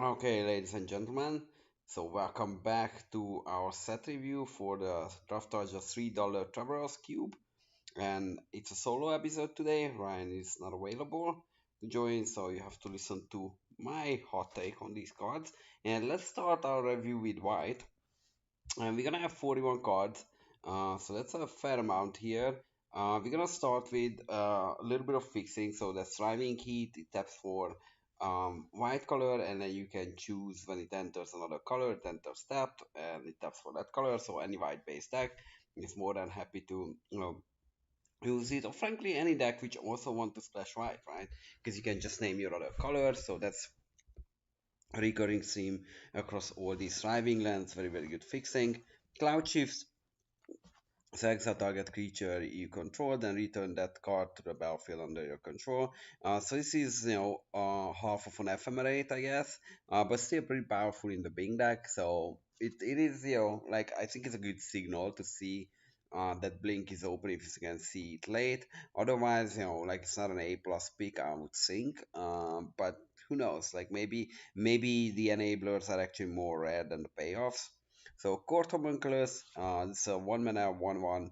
Okay, ladies and gentlemen, so welcome back to our set review for the Draftalgia $3 Traveler's Cube. And it's a solo episode today. Ryan is not available to join, so you have to listen to my hot take on these cards. And let's start our review with white. And we're gonna have 41 cards, so that's a fair amount here. We're gonna start with a little bit of fixing. So that's driving heat. It taps for white color, and then you can choose when it enters another color. It enters tapped, and it taps for that color. So any white-based deck is more than happy to use it, or frankly any deck which also want to splash white, right? Because you can just name your other colors. So that's a recurring theme across all these thriving lands. Very very good fixing. Cloud shifts. Select a target creature you control, then return that card to the battlefield under your control. So this is, half of an ephemerate, I guess, but still pretty powerful in the Bing deck. So it is, like I think it's a good signal to see that Blink is open if you can see it late. Otherwise, like it's not an A plus pick, I would think. But who knows? Like maybe the enablers are actually more rare than the payoffs. So Court Homunculus, it's a 1 mana 1/1,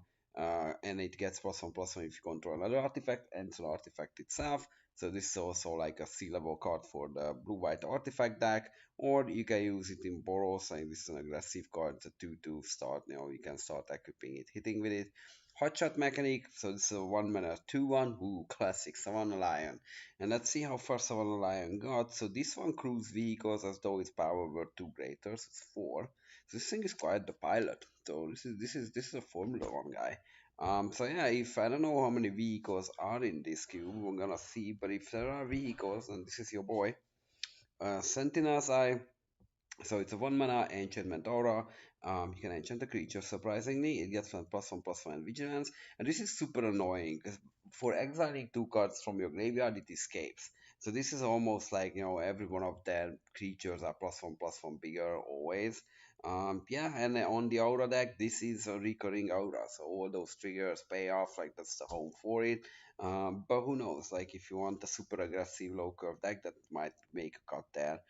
and it gets +1/+1 if you control another artifact and it's an artifact itself. So this is also like a C-level card for the blue-white artifact deck, or you can use it in Boros, and this is an aggressive card. It's a 2/2 start. You can start equipping it, hitting with it. Hotshot mechanic, so this is a 1 mana 2/1. Ooh, classic Savannah Lion. And let's see how far Savannah Lion got. So this one cruise vehicles as though its power were 2 greater, so it's 4. So this thing is quite the pilot. So this is a Formula One guy. So yeah, if I don't know how many vehicles are in this cube, we're gonna see. But if there are vehicles, then this is your boy. Sentinel's Eye. So it's a 1 mana enchantment aura. You can enchant a creature. Surprisingly, it gets +1/+1 vigilance, and this is super annoying because for exiling 2 cards from your graveyard, it escapes. So this is almost like every one of their creatures are +1/+1 bigger always. Yeah, and on the aura deck, this is a recurring aura, so all those triggers pay off. Like that's the home for it. But who knows? Like if you want a super aggressive low curve deck, that might make a cut there.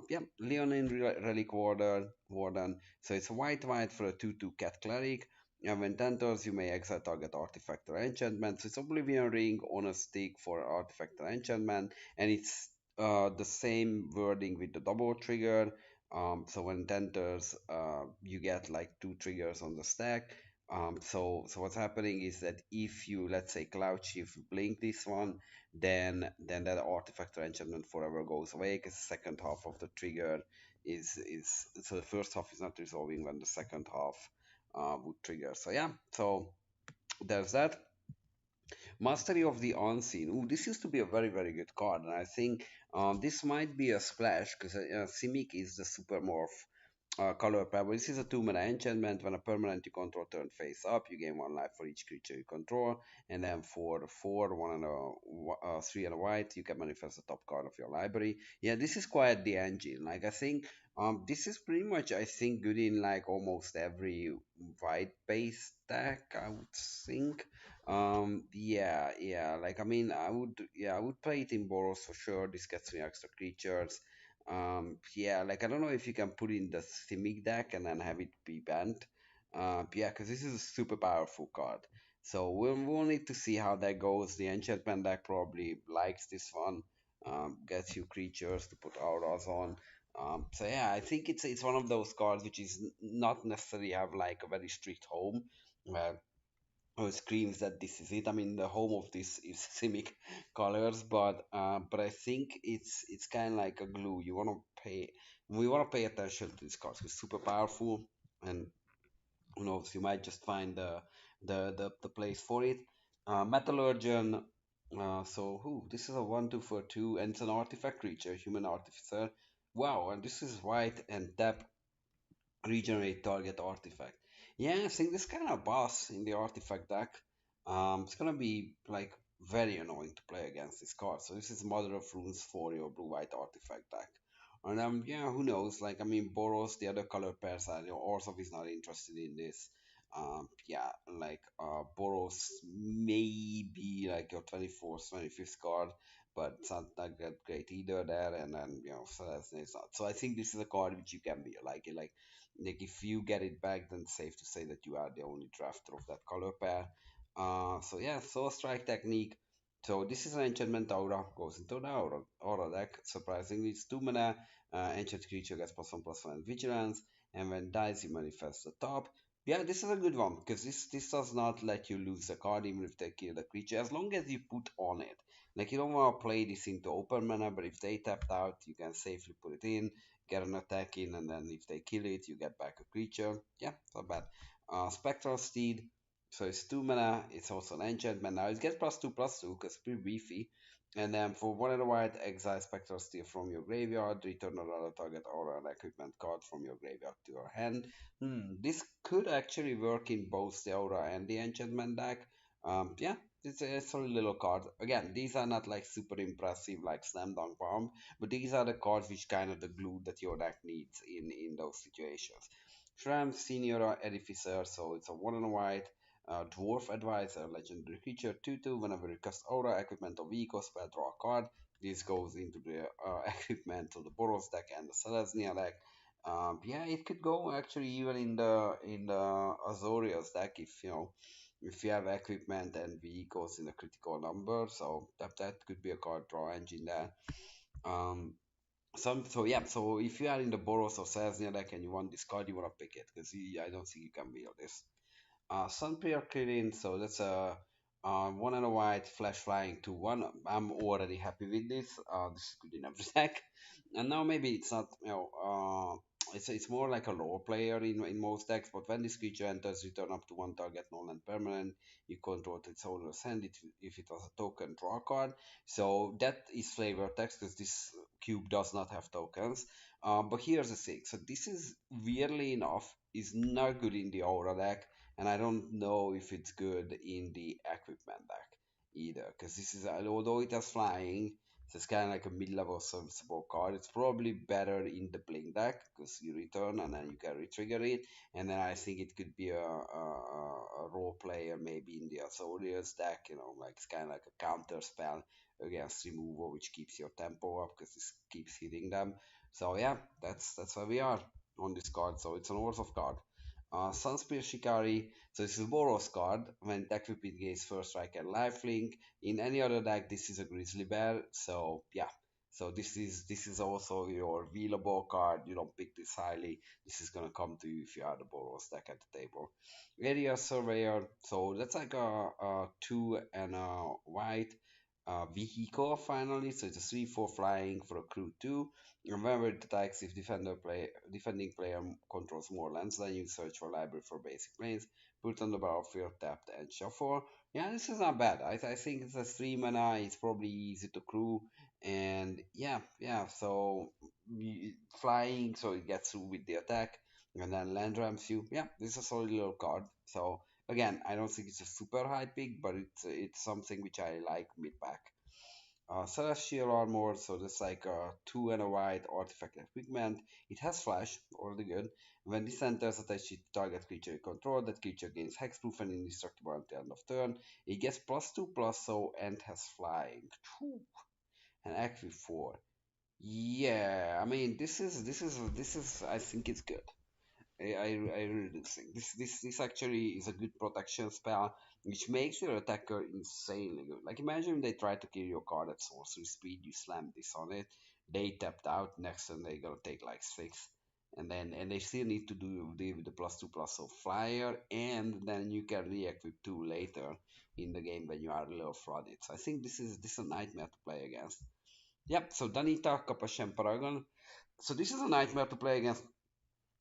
Yeah, Leonin Relic Warden. So it's a white for a 2/2 cat cleric. And when it enters, you may exile target artifact or enchantment. So it's Oblivion Ring on a stick for artifact or enchantment, and it's the same wording with the double trigger. So when it enters, you get like 2 triggers on the stack. So what's happening is that if you, let's say, Cloud Shift blink this one, then that artifact or enchantment forever goes away because the second half of the trigger is so the first half is not resolving when the second half would trigger. So yeah, so there's that. Mastery of the Unseen. Ooh, this used to be a very very good card, and I think this might be a splash because Simic is the super morph color pair. This is a 2 mana enchantment. When a permanent you control turn face up, you gain 1 life for each creature you control. And then for 4, 3 and a white, you can manifest the top card of your library. Yeah, this is quite the engine. Like I think this is pretty much I think good in like almost every white base deck, I would think. Yeah. Like I mean, I would play it in Boros for sure. This gets me extra creatures. Yeah, like I don't know if you can put in the Simic deck and then have it be banned. Yeah, because this is a super powerful card. So we'll need to see how that goes. The enchantment deck probably likes this one. Gets you creatures to put auras on. So yeah, I think it's one of those cards which is not necessarily have like a very strict home. Uh, Screams that this is it. I mean, the home of this is Simic colors, but I think it's kind of like a glue. We want to pay attention to these cards. It's super powerful, and who knows, you might just find the place for it. Metallurgian. So who? This is a 1/2 for 2, and it's an artifact creature, human artificer. Wow, and this is white and tap regenerate target artifact. Yeah, I think this kind of boss in the artifact deck. It's gonna be like very annoying to play against this card. So this is Mother of Runes for your blue-white artifact deck. And yeah, who knows? Like I mean, Boros, the other color pairs are Orzhov is not interested in this. Yeah, like Boros may be like your 24th, 25th card, but it's not that great either there. And then Celestia is not. So I think this is a card which you can be like if you get it back, then it's safe to say that you are the only drafter of that color pair. So yeah, Soul Strike technique. So this is an enchantment aura, goes into the aura deck. Surprisingly, it's 2 mana. Ancient creature gets +1/+1 vigilance, and when dies, you manifest the top. Yeah, this is a good one because this does not let you lose a card even if they kill the creature, as long as you put on it. Like you don't want to play this into open mana, but if they tapped out, you can safely put it in, get an attack in, and then if they kill it, you get back a creature. Yeah, not bad. Spectral Steed. So it's 2 mana. It's also an enchantment. Now it gets +2/+2 because it's pretty beefy. And then for 1 and a white, exile Spectral Steel from your graveyard, return another target or an equipment card from your graveyard to your hand. This could actually work in both the aura and the enchantment deck. Yeah, it's a little card. Again, these are not like super impressive like Slam Dunk Bomb, but these are the cards which kind of the glue that your deck needs in those situations. Shram Senior Edificer, so it's a 1 and a white. Dwarf Advisor, legendary creature, 2/2. Whenever you cast aura, equipment, or vehicle spell, draw a card. This goes into the equipment of the Boros deck and the Selesnya deck. Yeah, it could go actually even in the Azorius deck if you have equipment and vehicles in a critical number. So that could be a card draw engine there. Um, so if you are in the Boros or Selesnya deck and you want this card, you want to pick it because I don't think you can beat this. Sunpear Kirin, so that's a 1 and a white flash flying to one. I'm already happy with this. This is good enough deck. And now maybe it's not, it's more like a role player in most decks. But when this creature enters, return up to one target non-land permanent. You control its owner's hand. If it was a token, draw a card. So that is flavor text because this cube does not have tokens. But here's the thing. So this is weirdly enough is not good in the aura deck, and I don't know if it's good in the equipment deck either, because this is although it has flying, so it's kind of like a mid-level serviceable card. It's probably better in the blink deck because you return and then you can retrigger it, and then I think it could be a role player maybe in the Azorius deck. Like it's kind of like a counter spell against removal, which keeps your tempo up because this keeps hitting them. So yeah, that's where we are on this card. So it's an North of card. Sunspear Shikari. So this is Boros card. When deck repeat gains first strike and lifelink. In any other deck, this is a Grizzly Bear. So yeah. So this is also your wheelable card. You don't pick this highly. This is gonna come to you if you are the Boros deck at the table. Area Surveyor. So that's like a 2 and a white vehicle finally. So it's a 3/4 flying for a crew 2. Remember it attacks if defending player controls more lands than you. Search for library for basic planes. Put on the battlefield, tapped and shuffle. Yeah, this is not bad. I think it's a 3 mana. It's probably easy to crew, and yeah. So flying, so it gets through with the attack, and then land ramps you. Yeah, this is a solid little card. So again, I don't think it's a super high pick, but it's something which I like mid pack. Celestial Armor, so that's like a 2 and a white artifact equipment. It has flash, already good. When this enters, attached to target creature you control, that creature gains hexproof and indestructible until end of turn. It gets +2/+, so and has flying. Phew. And Equi 4. Yeah, I mean this is I think it's good. I really do think this actually is a good protection spell, which makes your attacker insanely good. Like imagine they try to kill your card at sorcery speed, you slam this on it, they tapped out, next turn they gonna take like 6, and they still need to do the +2/+, so flyer, and then you can re-equip 2 later in the game when you are a little flooded. So I think this is a nightmare to play against. Yep, so Danita, Kapashem Paragon. So this is a nightmare to play against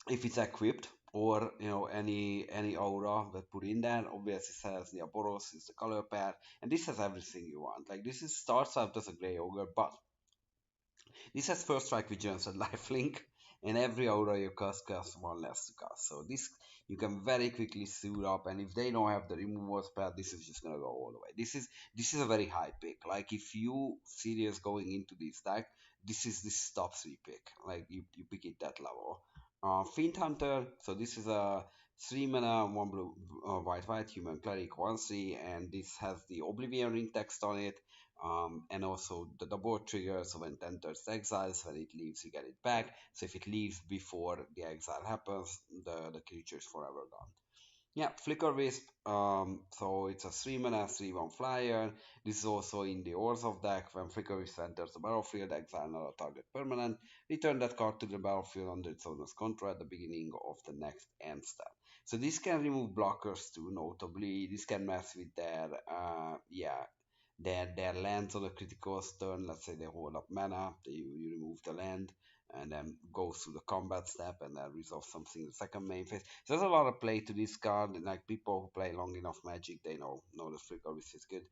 if it's equipped, or any aura that put in there. Obviously says the Boros is the color pair, and this has everything you want. Like this is starts out as a gray ogre, but this has first strike vigilance and lifelink, and every aura you cast costs one less to cast. So this you can very quickly suit up, and if they don't have the removal spell, this is just gonna go all the way. This is a very high pick. Like if you serious going into this deck, this top 3 pick. Like you pick it that level. Fiend Hunter. So this is a 3 mana, 1 blue, white human cleric 1/3, and this has the Oblivion ring text on it. And also the board triggers, so when it enters the exiles, when it leaves, you get it back. So if it leaves before the exile happens, the creature is forever gone. Yeah, Flicker Wisp. So it's a 3 mana, 3/1 flyer. This is also in the Orzhov deck. When Flicker Wisp enters the battlefield, exile another target permanent. Return that card to the battlefield under its owner's control at the beginning of the next end step. So this can remove blockers too, notably. This can mess with their lands on a critical turn. Let's say they hold up mana, you remove the land, and then go through the combat step and then resolve something in the second main phase. So there's a lot of play to this card, and like people who play long enough Magic, they know the Flicker Wisp is good.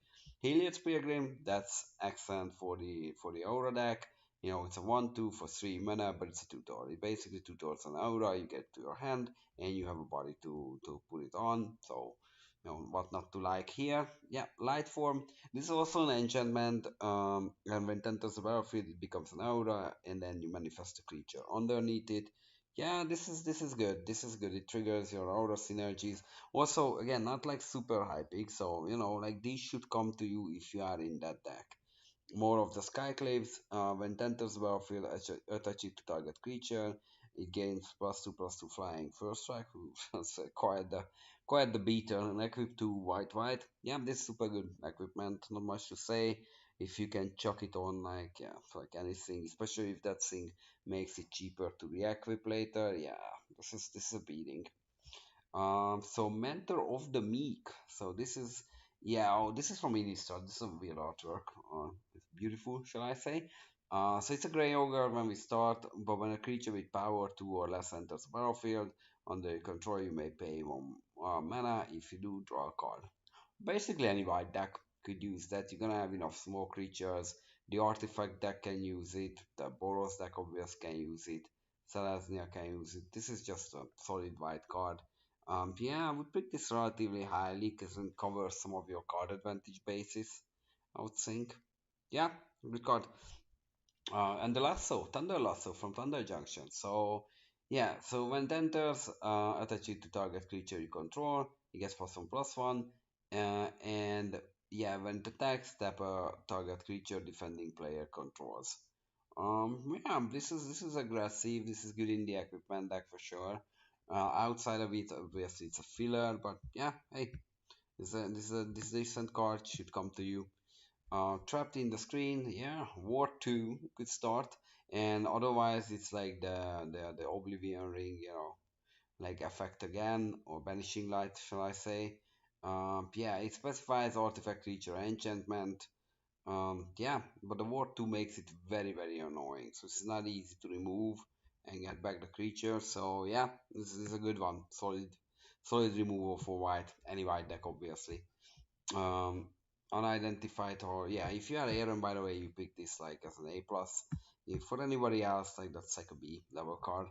Heliod's Pilgrim, that's excellent for the Aura deck. It's a 1/2 for 3 mana, but it's a tutor. It basically tutors an Aura, you get to your hand, and you have a body to put it on. So, what not to like here. Yeah, Light Form. This is also an enchantment, and when it enters the battlefield, it becomes an aura, and then you manifest a creature underneath it. Yeah, this is good. This is good. It triggers your aura synergies. Also, again, not like super high pick, so like these should come to you if you are in that deck. More of the Skyclaves. When it enters the battlefield, attach it to target creature. It gains +2/+2 flying first strike. That's quite the beater. And equip to white. Yeah, this is super good equipment. Not much to say. If you can chuck it on like anything, especially if that thing makes it cheaper to re-equip later. Yeah, this is a beating. So Mentor of the Meek. So this is from Innistrad. This is a weird artwork. It's beautiful, shall I say? So it's a gray ogre when we start, but when a creature with power 2 or less enters the battlefield, under your control you may pay 1 mana. If you do, draw a card. Basically, any white deck could use that. You're gonna have enough small creatures. The artifact deck can use it. The Boros deck obviously can use it. Selesnya can use it. This is just a solid white card. Yeah, I would pick this relatively highly because it covers some of your card advantage bases, I would think. Yeah, good card. And the lasso, Thunder Lasso from Thunder Junction. So, yeah, so when it enters, attach it to target creature you control. It gets +1/+1. And yeah, when it attacks, tap a target creature defending player controls. Yeah, this is aggressive. This is good in the equipment deck for sure. Outside of it, obviously it's a filler, but yeah, hey, this decent card should come to you. Trapped in the screen, yeah, War 2 could start, and otherwise it's like the Oblivion Ring, like Effect Again or Banishing Light, shall I say? Yeah, it specifies artifact, creature, enchantment. Yeah, but the War 2 makes it very, very annoying, so it's not easy to remove and get back the creature. So yeah, this is a good one, solid removal for white, any white deck, obviously. um, Unidentified, or yeah, if you are Aaron, by the way, you pick this like as an A+. If for anybody else, like that's like a B level card.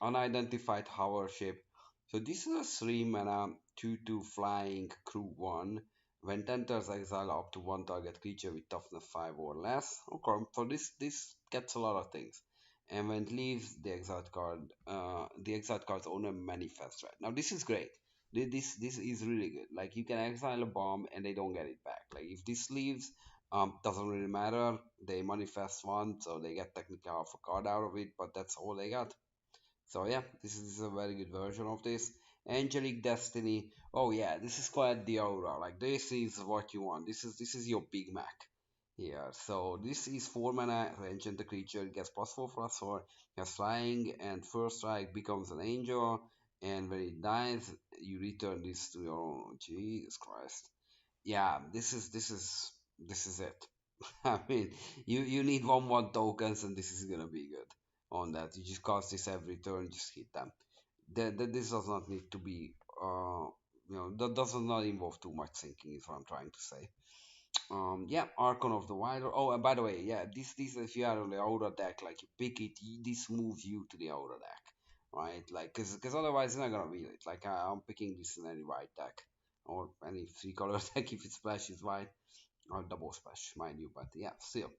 Unidentified hover ship. So this is a 3 mana 2/2 flying crew 1. When it enters exile, up to one target creature with toughness 5 or less. Okay, so this gets a lot of things. And when it leaves the exiled card's owner manifests. Right now, this is great. This is really good. Like you can exile a bomb and they don't get it back. Like if this leaves, doesn't really matter. They manifest one, so they get technically half a card out of it, but that's all they got. So yeah, this is a very good version of this. Angelic Destiny. Oh yeah, this is quite the aura. Like this is what you want. This is your Big Mac here. So this is 4 mana. Enchant the creature gets +4/+4. Has flying, and first strike becomes an angel. And when it dies, you return this to your own. Jesus Christ. Yeah, this is it. I mean, you need 1/1 tokens, and this is gonna be good on that. You just cast this every turn, just hit them. This does not need to be, that does not involve too much thinking, is what I'm trying to say. Yeah, Archon of the Wilder. Oh, and by the way, yeah, this if you are on the Aura deck, like you pick it, this moves you to the Aura deck, right? Like, cause otherwise you're not gonna read it. Like I'm picking this in any white deck or any 3 color deck if it splashes white or double splash, mind you. But yeah, still.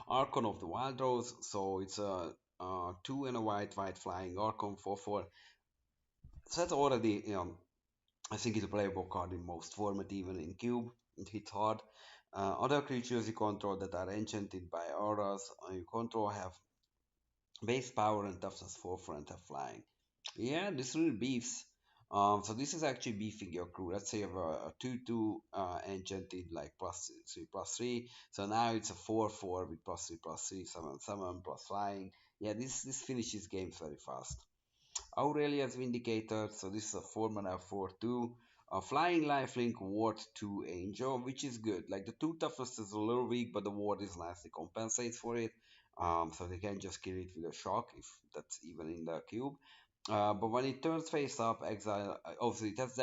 Archon of the Wild Rose, so it's a 2 and a white flying Archon 4/4. So that's already, I think it's a playable card in most format, even in Cube. It hits hard. Other creatures you control that are enchanted by auras you control have base power and toughness 4 and have flying. Yeah, this really beefs. So this is actually beefing your crew. Let's say you have a 2/2 enchanted like plus 3 plus 3. So now it's a 4/4 with plus 3 plus 3 7/7 plus flying. Yeah, this finishes games very fast. Aurelia's Vindicator. So this is a 4 mana 4/2. A flying lifelink ward 2 angel, which is good. Like the 2 toughness is a little weak, but the ward is nicely compensates for it. So they can just kill it with a shock if that's even in the cube. But when it turns face up, exile. So it has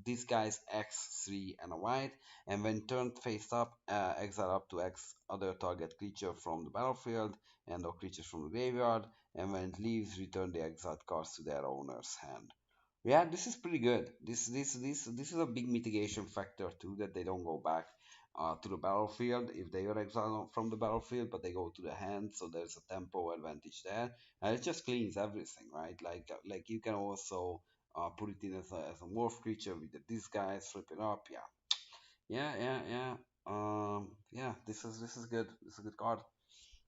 this guy's X3 and a white, and when turned face up, exile up to X other target creature from the battlefield and or creatures from the graveyard, and when it leaves, return the exiled cards to their owner's hand. Yeah, this is pretty good. This is a big mitigation factor too that they don't go back to the battlefield if they are exiled from the battlefield, but they go to the hand, so there's a tempo advantage there, and it just cleans everything, right? Like you can also put it in as a morph creature with the disguise, flip it up, yeah, yeah. Yeah, this is good. This is a good card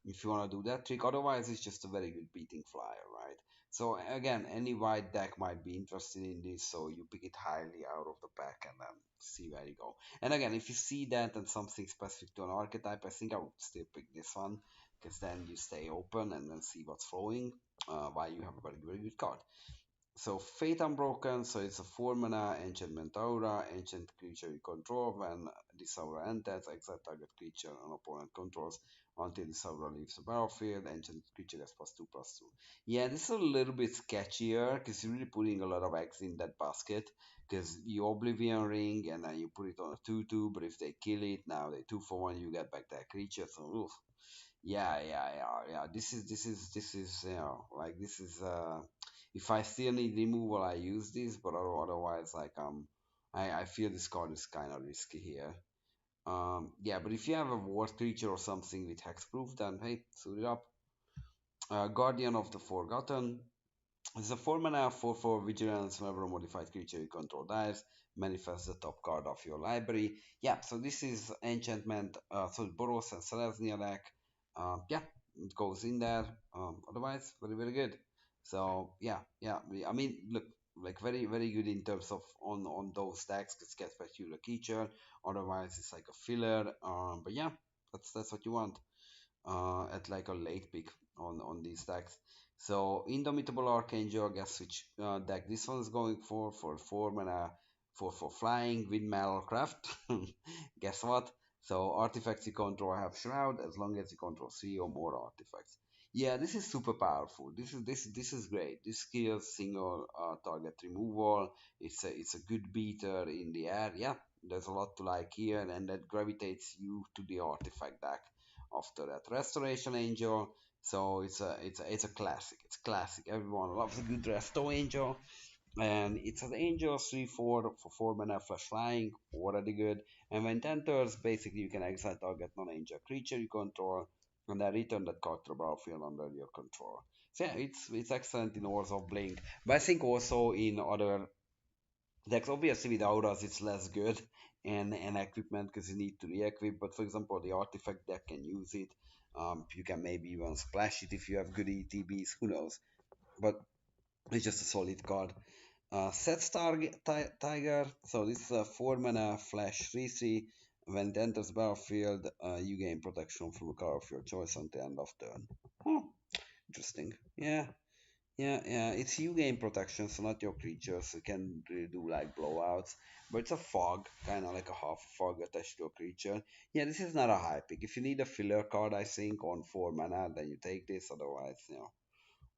if you want to do that trick. Otherwise, it's just a very good beating flyer, right? So again, any white deck might be interested in this, so you pick it highly out of the pack and then see where you go. And again, if you see that and something specific to an archetype, I think I would still pick this one because then you stay open and then see what's flowing while you have a very, very good card. So Fate Unbroken, so it's a 4 mana enchantment aura, ancient creature you control. When this aura enters, exile target creature an opponent controls until this aura leaves the battlefield. Ancient creature gets +2/+2. Yeah, this is a little bit sketchier because you're really putting a lot of eggs in that basket. Because you Oblivion Ring and then you put it on a 2/2, but if they kill it, now they 2/1, you get back that creature. So, oof. Yeah. This is like this is if I still need removal, I use this, but otherwise, like I feel this card is kind of risky here. Yeah, but if you have a ward creature or something with hexproof, then hey, suit it up. Guardian of the Forgotten. It's a 4 mana 4/4 vigilance. Whenever a modified creature you control dies, manifest the top card of your library. Yeah, so this is enchantment. So Boros and Selesnya deck. Yeah, it goes in there. Otherwise, very very good. So yeah. I mean, look, like very very good in terms of on those decks. It gets back you the creature. Otherwise, it's like a filler. But yeah, that's what you want at like a late pick on these decks. So Indomitable Archangel, guess which deck this one's going for 4 mana for flying windmill craft. Guess what? So artifacts you control have Shroud as long as you control 3 or more artifacts. Yeah, this is super powerful. This is great. This kills single target removal. It's a good beater in the air. Yeah, there's a lot to like here, and that gravitates you to the artifact deck after that. Restoration Angel. So it's a classic. It's classic. Everyone loves a good Resto Angel. And it's an Angel 3/4 for 4 mana flash flying, already good. And when it enters, basically you can exile target non-angel creature you control, and then return that card to the battlefield under your control. So yeah, it's excellent in Wars of Blink, but I think also in other decks, obviously with auras it's less good and equipment because you need to re-equip. But for example, the artifact deck can use it. You can maybe even splash it if you have good ETBs. Who knows? But it's just a solid card. Set Star Tiger. So this is a 4 mana flash 3/3. When it enters battlefield, you gain protection from a card of your choice until end of turn. Hmm, interesting. Yeah. It's you gain protection, so not your creatures. So you can really do like blowouts, but it's a fog, kind of like a half fog attached to a creature. Yeah, this is not a high pick. If you need a filler card, I think on 4 mana, then you take this. Otherwise,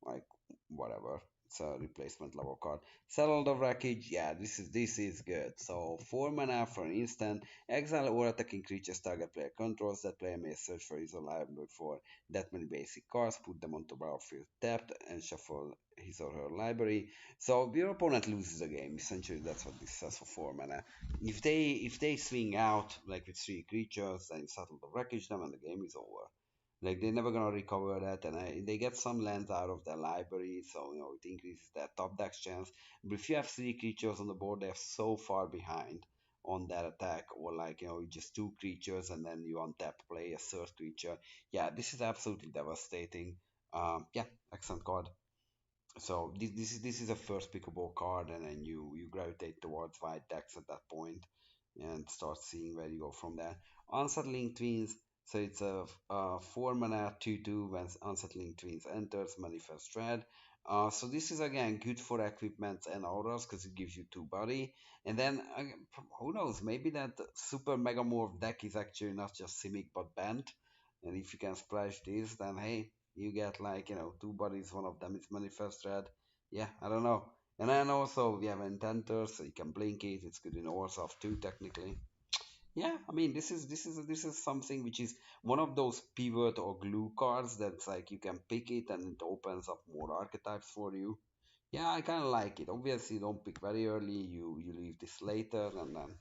like whatever. It's a replacement level card. Settle the wreckage. Yeah, this is good. So 4 mana for an instant. Exile or attacking creatures target player controls. That player may search for his library for that many basic cards, put them onto battlefield tapped, and shuffle his or her library. So your opponent loses the game. Essentially, that's what this says for 4 mana. If they swing out like with 3 creatures, then you settle the wreckage them, and the game is over. Like they're never gonna recover that, and they get some lands out of their library, so it increases their top deck chance. But if you have 3 creatures on the board, they're so far behind. on that attack, or like just two creatures and then you untap play a third creature. Yeah, this is absolutely devastating. Yeah, excellent card. So this is a first pickable card, and then you gravitate towards white decks at that point, and start seeing where you go from there. Unsettling Twins. So it's a 4 mana 2/2 when Unsettling Twins enters manifest dread. So this is again good for equipments and auras because it gives you two body. And then who knows? Maybe that super megamorph deck is actually not just Simic but bent. And if you can splash this, then hey, you get like two bodies. One of them is manifest red. Yeah, I don't know. And then also we have intenters, so you can blink it. It's good in Warsaw too, technically. Yeah, I mean this is something which is one of those pivot or glue cards that's like you can pick it and it opens up more archetypes for you. Yeah, I kind of like it. Obviously, don't pick very early. You leave this later, and then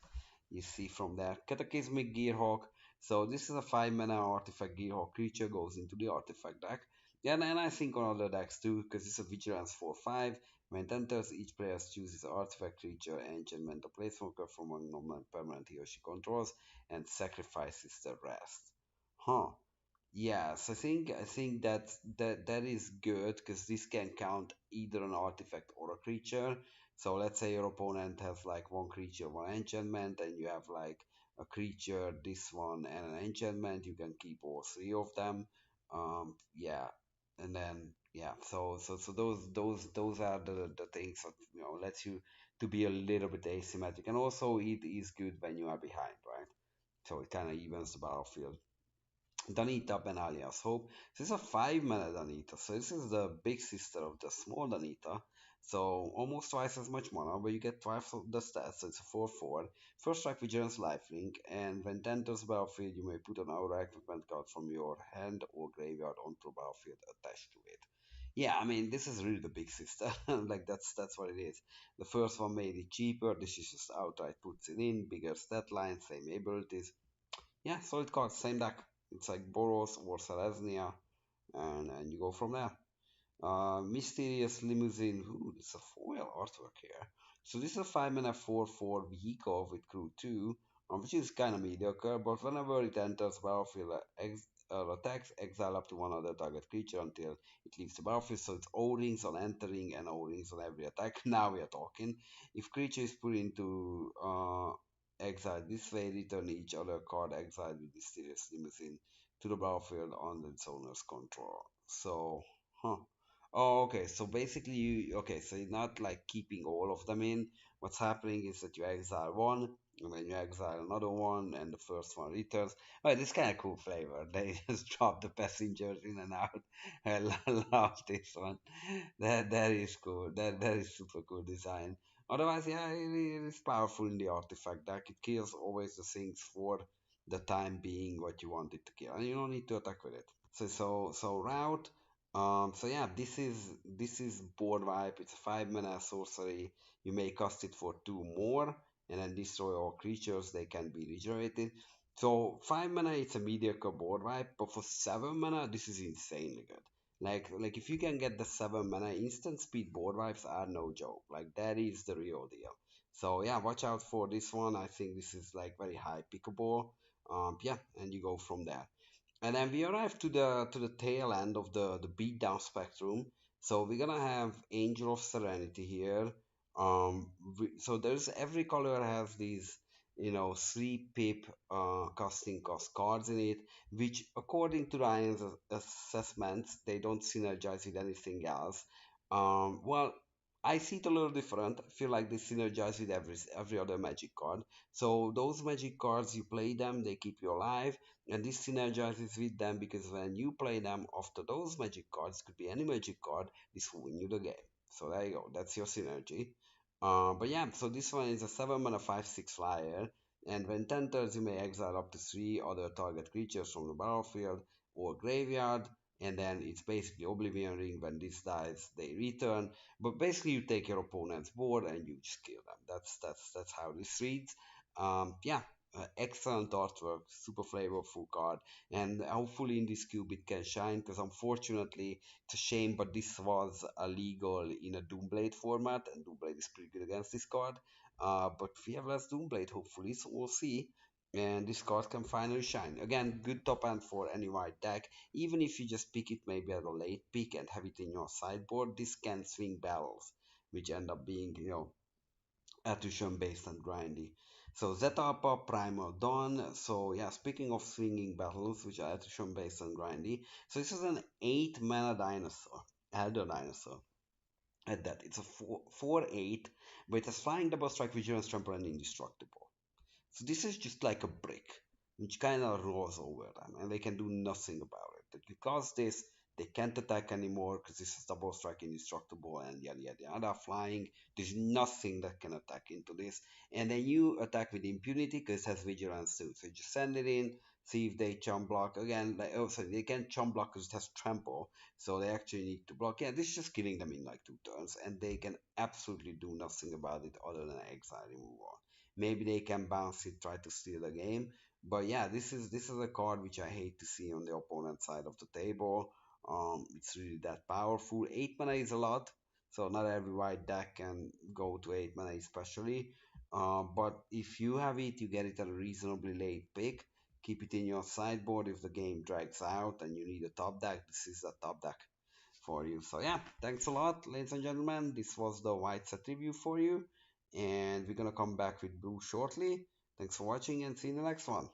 you see from there. Cataclysmic Gearhawk. So this is a 5 mana artifact Gearhawk creature, goes into the artifact deck. Yeah, and I think on other decks too, because it's a vigilance 4/5. When it enters, each player chooses artifact creature, enchantment, or planeswalker from a normal permanent he or she controls, and sacrifices the rest. Huh. Yes, I think that is good because this can count either an artifact or a creature. So let's say your opponent has like one creature, one enchantment, and you have like a creature, this one, and an enchantment. You can keep all three of them. Yeah, and then yeah, so those are the things that lets you to be a little bit asymmetric, and also it is good when you are behind, right? So it kind of evens the battlefield. Danita Benalia's Hope. This is a 5 mana Danita, so this is the big sister of the small Danita. So almost twice as much mana, but you get twice of the stats, so it's a 4/4. First strike Vigilance Lifelink, and when it enters the battlefield, you may put an aura equipment card from your hand or graveyard onto the battlefield attached to it. Yeah, I mean this is really the big sister. Like that's what it is. The first one made it cheaper. This is just outright puts it in, bigger stat line, same abilities. Yeah, solid cards, same deck. It's like Boros or Selesnya, and you go from there. Mysterious Limousine. Ooh, it's a foil artwork here. So this is a 5 mana 4/4 vehicle with crew 2, which is kind of mediocre, but whenever it enters battlefield, attacks, exile up to one other target creature until it leaves the battlefield. So it's O-rings on entering and O-rings on every attack. Now we are talking. If creature is put into exile this way, return each other card exiled with Mysterious Limousine to the battlefield on its owner's control. So, huh. Oh, okay. So basically, okay. So you're not like keeping all of them in. What's happening is that you exile one, and then you exile another one, and the first one returns. Oh, this kind of cool flavor. They just drop the passengers in and out. I love this one. That is cool. That is super cool design. Otherwise, yeah, it is powerful in the artifact deck. It kills always the things for the time being what you want it to kill, and you don't need to attack with it. So route. So yeah, this is board wipe. It's a 5 mana sorcery. You may cast it for two more, and then destroy all creatures. They can be regenerated. So 5 mana, it's a mediocre board wipe, but for 7 mana, this is insanely good. Like if you can get the 7 mana, instant speed board wipes are no joke. Like that is the real deal. So yeah, watch out for this one. I think this is like very high pickable. Yeah, and you go from there. And then we arrive to the tail end of the beatdown spectrum. So we're gonna have Angel of Serenity here. So there's every color has these 3 pip casting cost cards in it, which according to Ryan's assessments, they don't synergize with anything else. Well, I see it a little different. I feel like they synergize with every other magic card. So those magic cards, you play them, they keep you alive, and this synergizes with them because when you play them after those magic cards, could be any magic card, this will win you the game. So there you go, that's your synergy. But yeah, so this one is a 7 mana 5/6 flyer, and when it enters, you may exile up to 3 other target creatures from the battlefield or graveyard, and then it's basically Oblivion Ring. When this dies, they return. But basically, you take your opponent's board and you just kill them. That's how this reads. Yeah, excellent artwork, super flavorful card, and hopefully in this cube it can shine. Because unfortunately, it's a shame, but this was illegal in a Doomblade format, and Doomblade is pretty good against this card. But we have less Doomblade, hopefully, so we'll see. And this card can finally shine. Again, good top end for any white deck. Even if you just pick it maybe at a late pick and have it in your sideboard, this can swing battles, which end up being, attrition based and grindy. So Zetapa, Primal Dawn. So yeah, speaking of swinging battles, which are attrition based and grindy. So this is an 8 mana dinosaur, Elder Dinosaur. At that, it's a 4/8, but it has flying double strike, vigilance, trample, and indestructible. So this is just like a brick, which kind of rolls over them, and they can do nothing about it. Because this, they can't attack anymore because this is double strike indestructible and yada yada yada. Flying, there's nothing that can attack into this. And then you attack with impunity because it has vigilance too. So you just send it in, see if they chump block again. Like, oh, sorry, they can't chump block because it has trample, so they actually need to block. Yeah, this is just killing them in like 2 turns, and they can absolutely do nothing about it other than exile removal. Maybe they can bounce it, try to steal the game. But yeah, this is a card which I hate to see on the opponent side of the table. It's really that powerful. 8 mana is a lot, so not every white deck can go to 8 mana, especially. But if you have it, you get it at a reasonably late pick. Keep it in your sideboard if the game drags out and you need a top deck. This is a top deck for you. So yeah, thanks a lot, ladies and gentlemen. This was the white set review for you, and we're gonna come back with blue shortly. Thanks for watching and see you in the next one.